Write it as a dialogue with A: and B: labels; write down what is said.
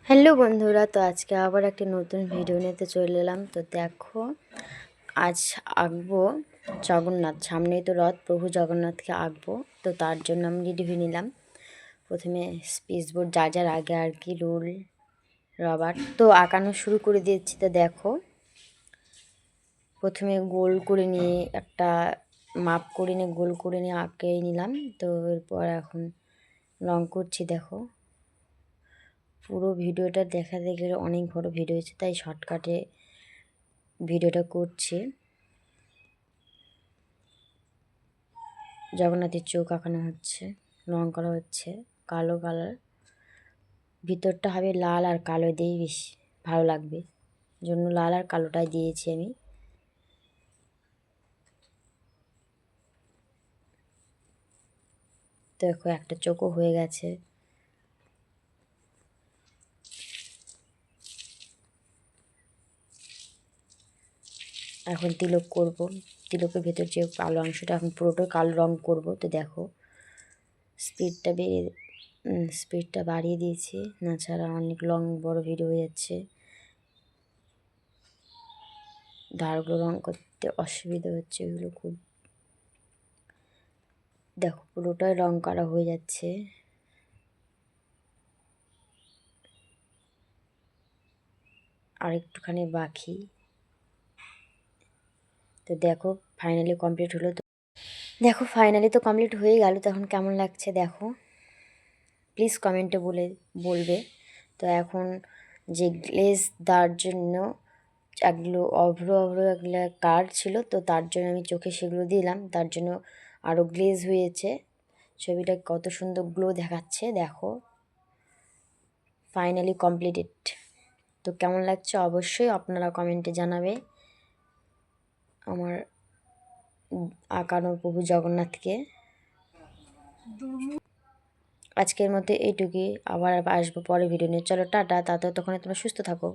A: Hello বন্ধুরা, তো আজকে আবার একটা নতুন ভিডিও নিতে চলে এলাম। তো দেখো, আজ আঁকবো জগন্নাথ। সামনেই তো রথ, প্রভু জগন্নাথকে আঁকবো। তো তার জন্য আমি রেডি হয়ে নিলাম। প্রথমে স্কেচবোর্ড যার যার আগে আর কি রুল রবার তো আঁকানো শুরু করে দিয়েছি। তো দেখো, প্রথমে গোল করে নিয়ে একটা মাপ করে নিয়ে গোল করে নিয়ে আঁকে নিলাম। তো এরপর এখন রং করছি। দেখো, পুরো ভিডিওটা দেখাতে গেলে অনেক বড় ভিডিও হয়েছে, তাই শর্টকাটে ভিডিওটা করছি। জগন্নাথের চোখ আঁকানো হচ্ছে, রং করা হচ্ছে কালো কালার। ভিতরটা হবে লাল আর কালো দিয়েই বেশি ভালো লাগবে, জন্য লাল আর কালোটাই দিয়েছি আমি। দেখো, একটা চোখও হয়ে গেছে। এখন তিলক করব। তিলকের ভেতর যে কালো অংশটা, এখন পুরোটাই কালো রং করব। তো দেখো, স্পিডটা বাড়িয়ে দিয়েছি, না ছাড়া অনেক বড় ভিডিও হয়ে যাচ্ছে। ধারগুলো রং করতে অসুবিধা হচ্ছে, এগুলো খুব। দেখো, পুরোটাই রং করা হয়ে যাচ্ছে। আর একটুখানি বাকি। তো দেখো, ফাইনালি কমপ্লিট হলো। তো দেখো, ফাইনালি তো কমপ্লিট হয়ে গেল। তো এখন কেমন লাগছে দেখো, প্লিজ কমেন্টে বলবে। তো এখন যে গ্লেজ দেওয়ার জন্য এগুলো অভ্র এগুলো কার্ড ছিল, তো তার জন্য আমি চোখে সেগুলো দিলাম। তার জন্য আরও গ্লেজ হয়েছে। ছবিটা কত সুন্দর গ্লো দেখাচ্ছে। দেখো, ফাইনালি কমপ্লিটেড। তো কেমন লাগছে অবশ্যই আপনারা কমেন্টে জানাবে আমার আঁকানো প্রভু জগন্নাথকে। আজকের মধ্যে এইটুকুই, আবার আসবো পরে ভিডিও নিয়ে। চলো টাটা, ততক্ষণে তোমরা সুস্থ থাকো।